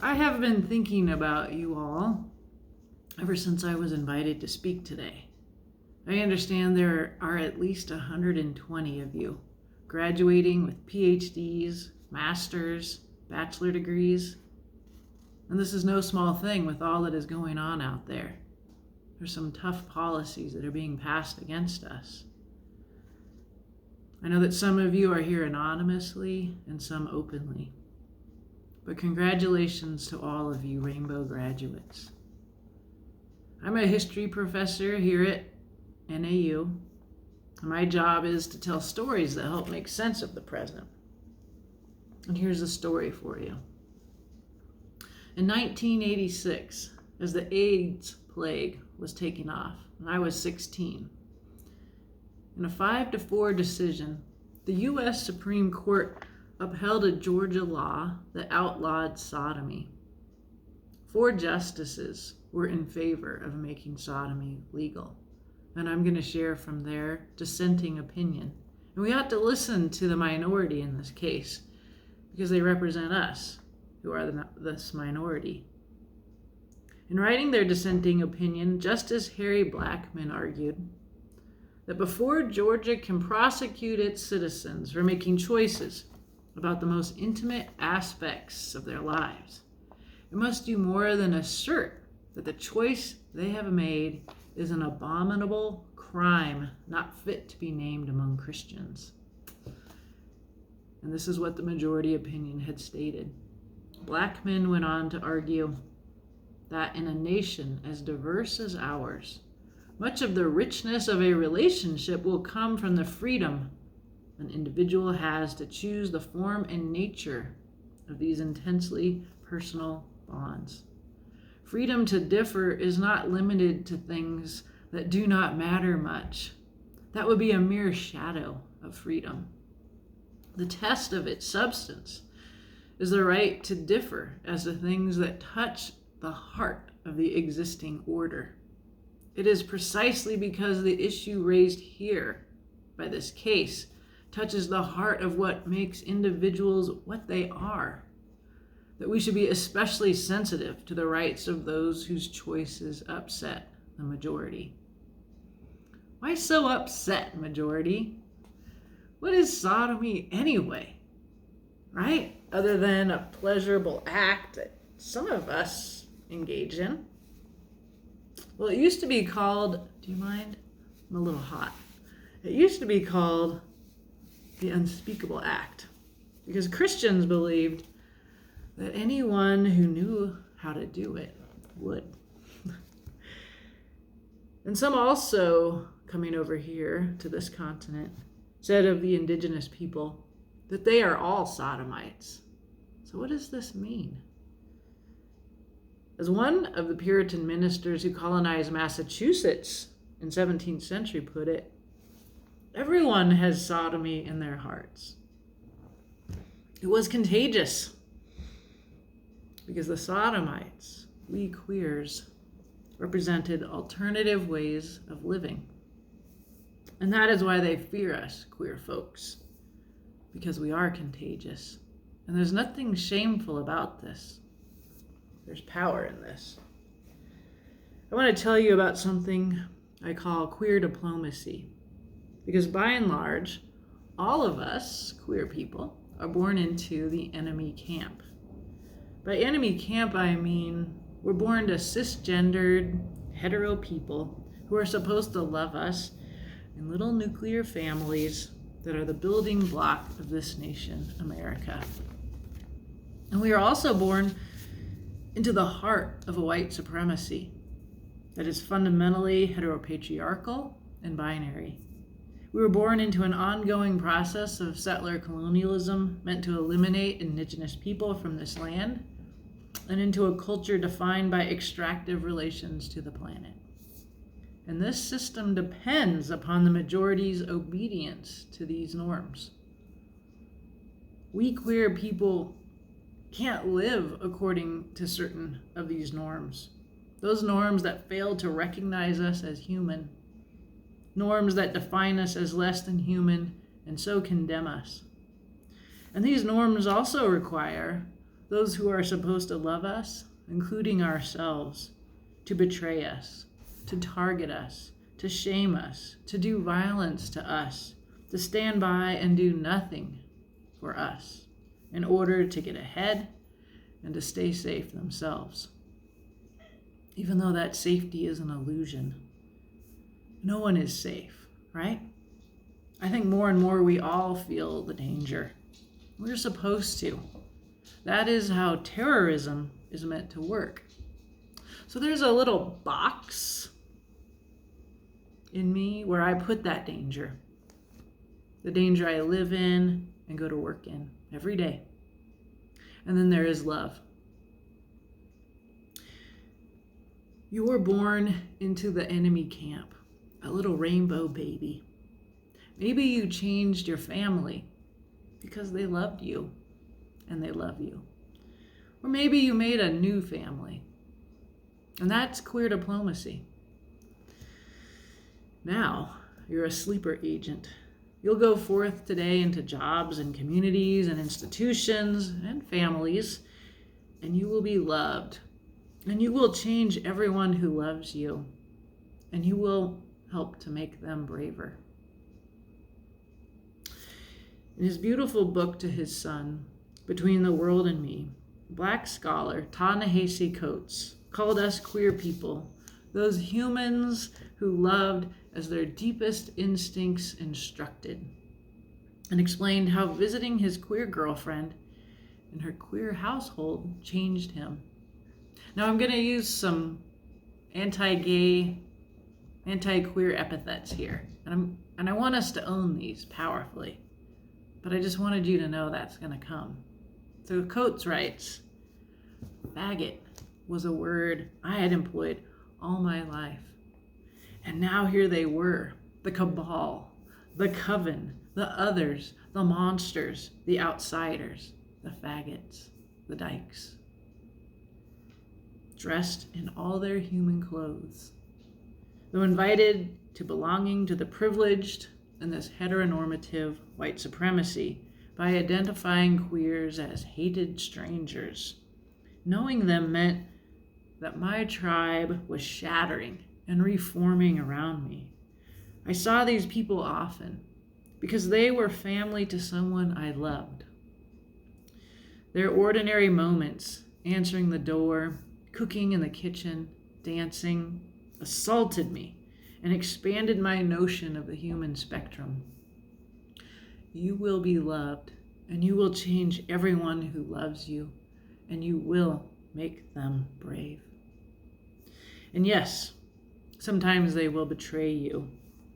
I have been thinking about you all ever since I was invited to speak today. I understand there are at least 120 of you, graduating with PhDs, masters, bachelor degrees. And this is no small thing with all that is going on out there. There's some tough policies that are being passed against us. I know that some of you are here anonymously and some openly. But congratulations to all of you Rainbow graduates. I'm a history professor here at NAU. My job is to tell stories that help make sense of the present. And here's a story for you. In 1986, as the AIDS plague was taking off, and I was 16, in a 5-4 decision, the U.S. Supreme Court upheld a Georgia law that outlawed sodomy. 4 justices were in favor of making sodomy legal. And I'm going to share from their dissenting opinion. And we ought to listen to the minority in this case, because they represent us, who are this minority. In writing their dissenting opinion, Justice Harry Blackmun argued that before Georgia can prosecute its citizens for making choices about the most intimate aspects of their lives, it must do more than assert that the choice they have made is an abominable crime not fit to be named among Christians. And this is what the majority opinion had stated. Blackmun went on to argue that in a nation as diverse as ours, much of the richness of a relationship will come from the freedom an individual has to choose the form and nature of these intensely personal bonds. Freedom to differ is not limited to things that do not matter much. That would be a mere shadow of freedom. The test of its substance is the right to differ as to things that touch the heart of the existing order. It is precisely because the issue raised here by this case touches the heart of what makes individuals what they are, that we should be especially sensitive to the rights of those whose choices upset the majority. Why so upset, majority? What is sodomy anyway, right? Other than a pleasurable act that some of us engage in. Well, it used to be called, do you mind? I'm a little hot. It used to be called the unspeakable act, because Christians believed that anyone who knew how to do it would. And some also, coming over here to this continent, said of the Indigenous people that they are all sodomites. So what does this mean? As one of the Puritan ministers who colonized Massachusetts in 17th century put it, everyone has sodomy in their hearts. It was contagious because the sodomites, we queers, represented alternative ways of living. And that is why they fear us, queer folks, because we are contagious. And there's nothing shameful about this. There's power in this. I want to tell you about something I call queer diplomacy, because by and large, all of us, queer people, are born into the enemy camp. By enemy camp, I mean we're born to cisgendered, hetero people who are supposed to love us in little nuclear families that are the building block of this nation, America. And we are also born into the heart of a white supremacy that is fundamentally heteropatriarchal and binary. We were born into an ongoing process of settler colonialism meant to eliminate indigenous people from this land, and into a culture defined by extractive relations to the planet. And this system depends upon the majority's obedience to these norms. We queer people can't live according to certain of these norms. Those norms that fail to recognize us as human, norms that define us as less than human and so condemn us. And these norms also require those who are supposed to love us, including ourselves, to betray us, to target us, to shame us, to do violence to us, to stand by and do nothing for us in order to get ahead and to stay safe themselves. Even though that safety is an illusion. No one is safe, right? I think more and more we all feel the danger. We're supposed to. That is how terrorism is meant to work. So there's a little box in me where I put that danger. The danger I live in and go to work in every day. And then there is love. You were born into the enemy camp, a little rainbow baby. Maybe you changed your family because they loved you and they love you. Or maybe you made a new family, and that's queer diplomacy. Now you're a sleeper agent. You'll go forth today into jobs and communities and institutions and families, and you will be loved. And you will change everyone who loves you, and you will help to make them braver. In his beautiful book to his son, Between the World and Me, Black scholar Ta-Nahesi Coates called us queer people those humans who loved as their deepest instincts instructed, and explained how visiting his queer girlfriend in her queer household changed him. Now I'm going to use some anti-gay, anti-queer epithets here, and I want us to own these powerfully, but I just wanted you to know that's going to come. So Coates writes, faggot was a word I had employed all my life, and now here they were, the cabal, the coven, the others, the monsters, the outsiders, the faggots, the dykes, dressed in all their human clothes. Though invited to belonging to the privileged in this heteronormative white supremacy by identifying queers as hated strangers, knowing them meant that my tribe was shattering and reforming around me. I saw these people often because they were family to someone I loved. Their ordinary moments, answering the door, cooking in the kitchen, dancing, assaulted me and expanded my notion of the human spectrum. You will be loved, and you will change everyone who loves you, and you will make them brave. And yes, sometimes they will betray you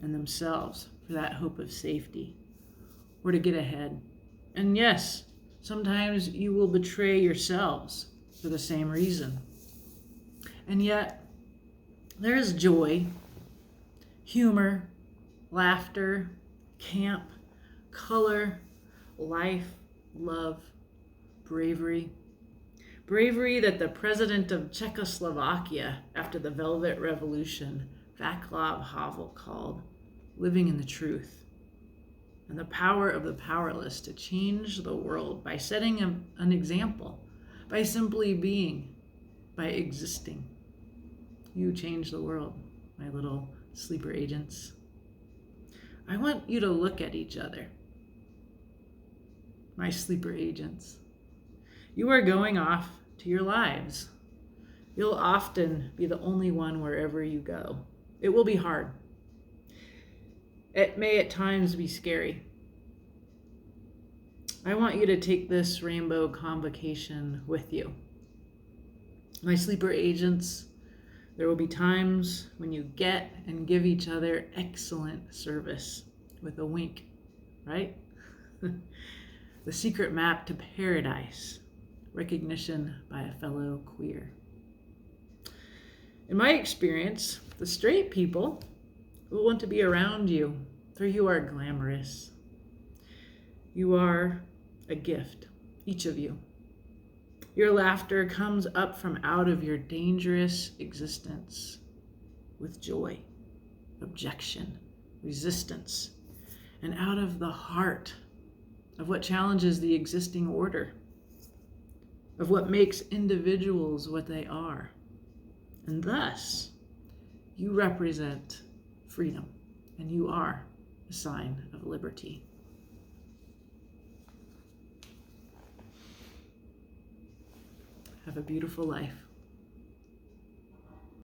and themselves for that hope of safety or to get ahead. And yes, sometimes you will betray yourselves for the same reason. And yet, there is joy, humor, laughter, camp, color, life, love, bravery. Bravery that the president of Czechoslovakia after the Velvet Revolution, Vaclav Havel, called living in the truth. And the power of the powerless to change the world by setting an example, by simply being, by existing. You change the world, my little sleeper agents. I want you to look at each other, my sleeper agents. You are going off to your lives. You'll often be the only one wherever you go. It will be hard. It may at times be scary. I want you to take this Rainbow Convocation with you. My sleeper agents, there will be times when you get and give each other excellent service with a wink, right? The secret map to paradise, recognition by a fellow queer. In my experience, the straight people will want to be around you, for you are glamorous. You are a gift, each of you. Your laughter comes up from out of your dangerous existence with joy, objection, resistance, and out of the heart of what challenges the existing order, of what makes individuals what they are. And thus, you represent freedom, and you are a sign of liberty. Have a beautiful life.